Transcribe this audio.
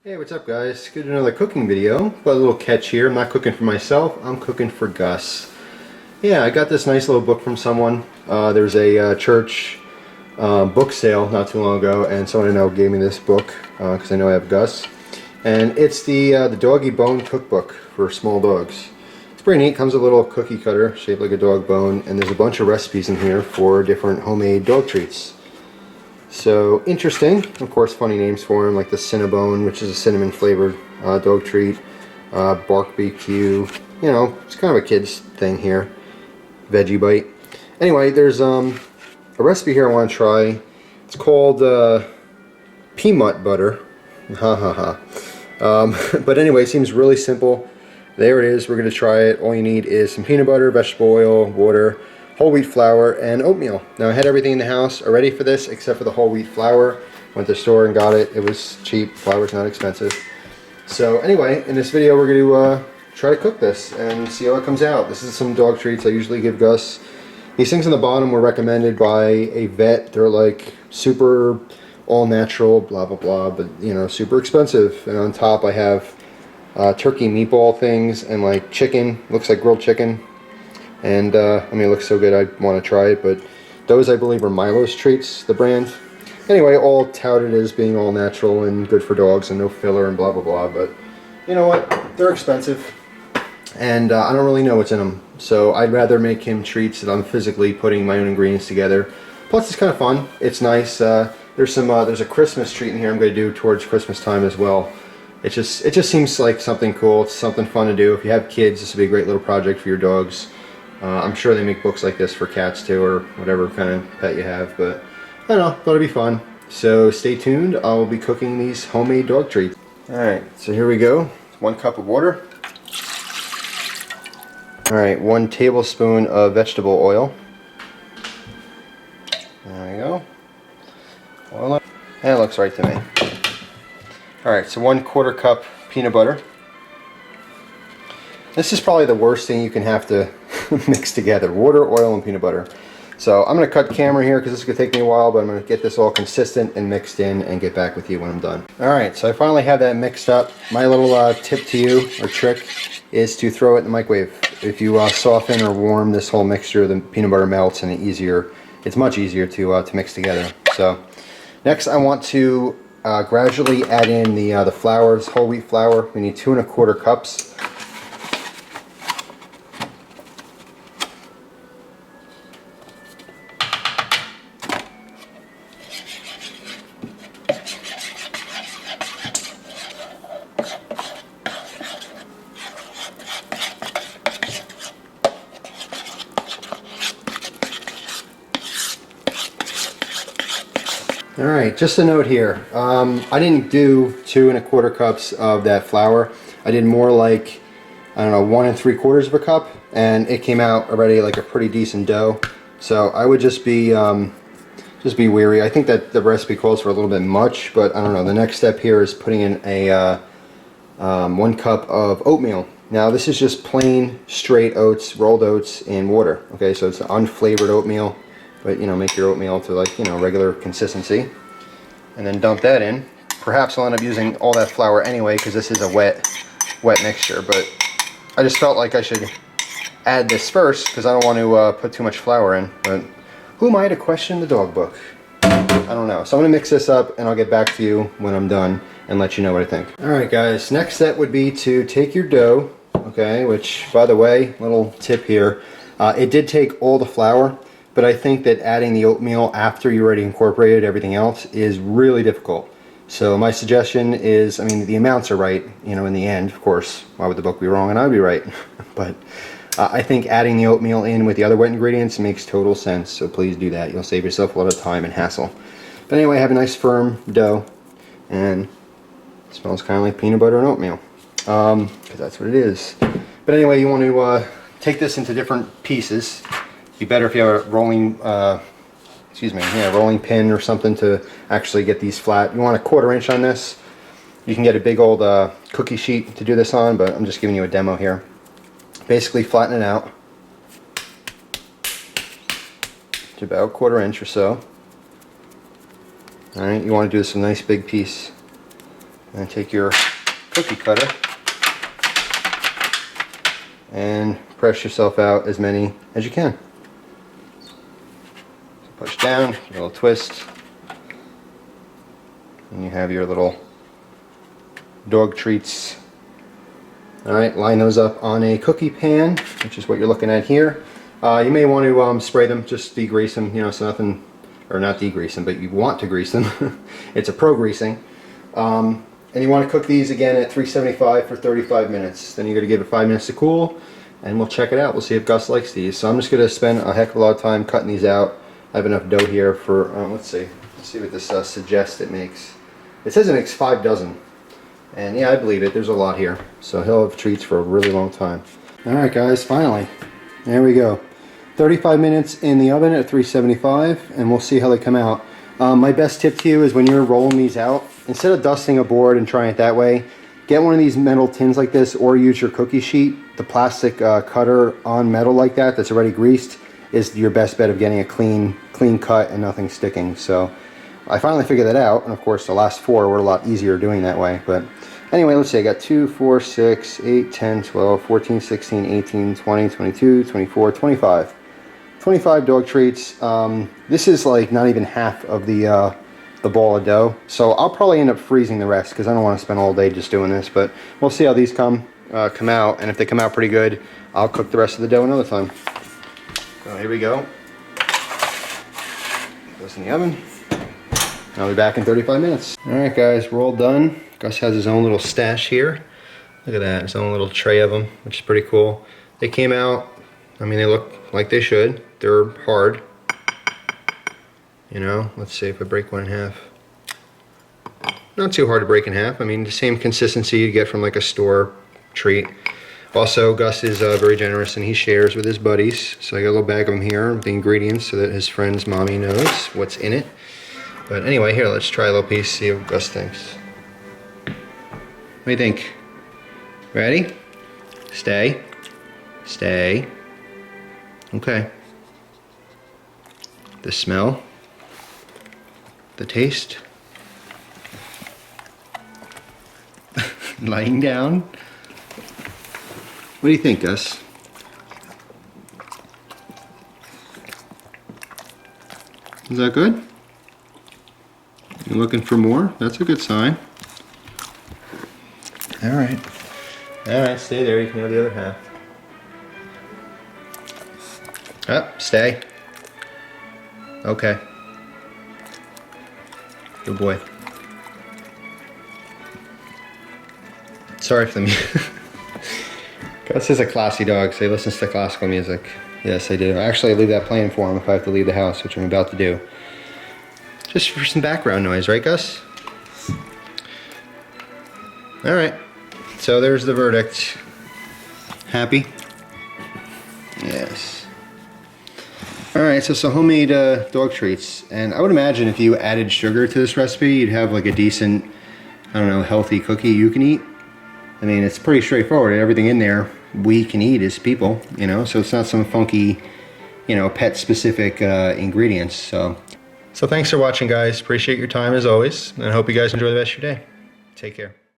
Hey, what's up guys? Good another cooking video. Got a little catch here. I'm not cooking for myself, I'm cooking for Gus. Yeah, I got this nice little book from someone. There's a church book sale not too long ago, and someone I know gave me this book because I know I have Gus. And it's the Doggy Bone Cookbook for small dogs. It's pretty neat. Comes with a little cookie cutter shaped like a dog bone, and there's a bunch of recipes in here for different homemade dog treats. So interesting. Of course, funny names for them, like the Cinnabone, which is a cinnamon flavored dog treat. Bark BQ. You know, it's kind of a kid's thing here. Veggie Bite. Anyway, there's a recipe here I want to try. It's called peanut butter. Ha ha ha. But anyway, it seems really simple. There it is. We're going to try it. All you need is some peanut butter, vegetable oil, water, whole wheat flour, and oatmeal. Now I had everything in the house already for this except for the whole wheat flour. Went to the store and got it. It was cheap. Flour's not expensive. So anyway, in this video we're going to try to cook this and see how it comes out. This is some dog treats I usually give Gus. These things on the bottom were recommended by a vet. They're like super all natural, blah blah blah, but you know, super expensive. And on top I have turkey meatball things and like chicken. Looks like grilled chicken. And I mean, it looks so good I want to try it, but those I believe are Milo's Treats, the brand. Anyway, all touted as being all natural and good for dogs and no filler and blah blah blah, but you know what, they're expensive and I don't really know what's in them, so I'd rather make him treats that I'm physically putting my own ingredients together. Plus it's kind of fun, it's nice. There's a Christmas treat in here I'm going to do towards Christmas time as well. It just seems like something cool. It's something fun to do. If you have kids, this would be a great little project for your dogs. I'm sure they make books like this for cats too, or whatever kind of pet you have, but I don't know, thought it'd be fun. So stay tuned, I'll be cooking these homemade dog treats. Alright, so here we go. 1 cup of water. Alright, 1 tablespoon of vegetable oil. There we go. Oil. That looks right to me. Alright, so 1/4 cup peanut butter. This is probably the worst thing you can have to mix together. Water, oil, and peanut butter. So I'm going to cut camera here because this is going to take me a while, but I'm going to get this all consistent and mixed in and get back with you when I'm done. Alright, so I finally have that mixed up. My little tip to you, or trick, is to throw it in the microwave. If you soften or warm this whole mixture, the peanut butter melts and it's much easier to mix together. So next I want to gradually add in the flour, this whole wheat flour. We need 2 1/4 cups. Alright, just a note here. I didn't do 2 1/4 cups of that flour. I did more like, I don't know, 1 3/4 cup, and it came out already like a pretty decent dough. So I would just be wary. I think that the recipe calls for a little bit much, but I don't know. The next step here is putting in a 1 cup of oatmeal. Now this is just plain straight oats, rolled oats in water. Okay, so it's unflavored oatmeal. But you know, make your oatmeal to like, you know, regular consistency, and then dump that in. Perhaps I'll end up using all that flour anyway because this is a wet mixture, but I just felt like I should add this first because I don't want to put too much flour in. But who am I to question the dog book? I don't know. So I'm gonna mix this up and I'll get back to you when I'm done and let you know what I think. Alright guys, next step would be to take your dough, okay, which by the way, little tip here, it did take all the flour. But I think that adding the oatmeal after you already incorporated everything else is really difficult. So my suggestion is, I mean, the amounts are right, you know, in the end, of course. Why would the book be wrong and I'd be right? But I think adding the oatmeal in with the other wet ingredients makes total sense. So please do that. You'll save yourself a lot of time and hassle. But anyway, I have a nice firm dough. And it smells kind of like peanut butter and oatmeal. Because that's what it is. But anyway, you want to take this into different pieces. Be better if you have a rolling, rolling pin or something to actually get these flat. You want a 1/4 inch on this. You can get a big old cookie sheet to do this on, but I'm just giving you a demo here. Basically flatten it out to about 1/4 inch or so. Alright, you want to do this a nice big piece. And take your cookie cutter and press yourself out as many as you can. So push down, give it a little twist, and you have your little dog treats. Alright, line those up on a cookie pan, which is what you're looking at here. You may want to spray them, just degrease them, you know, so nothing, or not degrease them, but you want to grease them. It's a pro greasing. And you want to cook these again at 375 for 35 minutes. Then you're going to give it 5 minutes to cool, and we'll check it out. We'll see if Gus likes these. So I'm just going to spend a heck of a lot of time cutting these out. I have enough dough here for, let's see what this suggests it makes. It says it makes 5 dozen. And yeah, I believe it. There's a lot here. So he'll have treats for a really long time. Alright guys, finally. There we go. 35 minutes in the oven at 375, and we'll see how they come out. My best tip to you is when you're rolling these out, instead of dusting a board and trying it that way, get one of these metal tins like this, or use your cookie sheet. The plastic cutter on metal like that that's already greased is your best bet of getting a clean cut and nothing sticking. So I finally figured that out, and of course the last 4 were a lot easier doing that way. But anyway, let's see, I got 2, 4, 6, 8, 10, 12, 14, 16, 18, 20, 22, 24, 25. 25 dog treats. This is like not even half of the ball of dough, so I'll probably end up freezing the rest because I don't want to spend all day just doing this. But we'll see how these come out, and if they come out pretty good, I'll cook the rest of the dough another time. So here we go. Goes in the oven. I'll be back in 35 minutes. All right, guys, we're all done. Gus has his own little stash here. Look at that, his own little tray of them, which is pretty cool. They came out. I mean, they look like they should. They're hard. You know, let's see if I break one in half. Not too hard to break in half. I mean, the same consistency you get from like a store treat. Also, Gus is very generous and he shares with his buddies. So I got a little bag of them here, the ingredients, so that his friend's mommy knows what's in it. But anyway, here, let's try a little piece, see what Gus thinks. What do you think? Ready? Stay. Stay. Okay. The smell. The taste. Lying down. What do you think, Gus? Is that good? You looking for more? That's a good sign. Alright. Alright, stay there. You can have the other half. Up, stay. Okay. Good boy. Sorry for the music. Gus is a classy dog, so he listens to classical music. Yes, I do. Actually, I leave that playing for him if I have to leave the house, which I'm about to do. Just for some background noise, right, Gus? Alright. So there's the verdict. Happy? Yes. Alright, so homemade dog treats. And I would imagine if you added sugar to this recipe, you'd have like a decent, I don't know, healthy cookie you can eat. I mean, it's pretty straightforward. Everything in there we can eat as people, you know, so it's not some funky, you know, pet-specific ingredients. So thanks for watching, guys. Appreciate your time as always, and I hope you guys enjoy the rest of your day. Take care.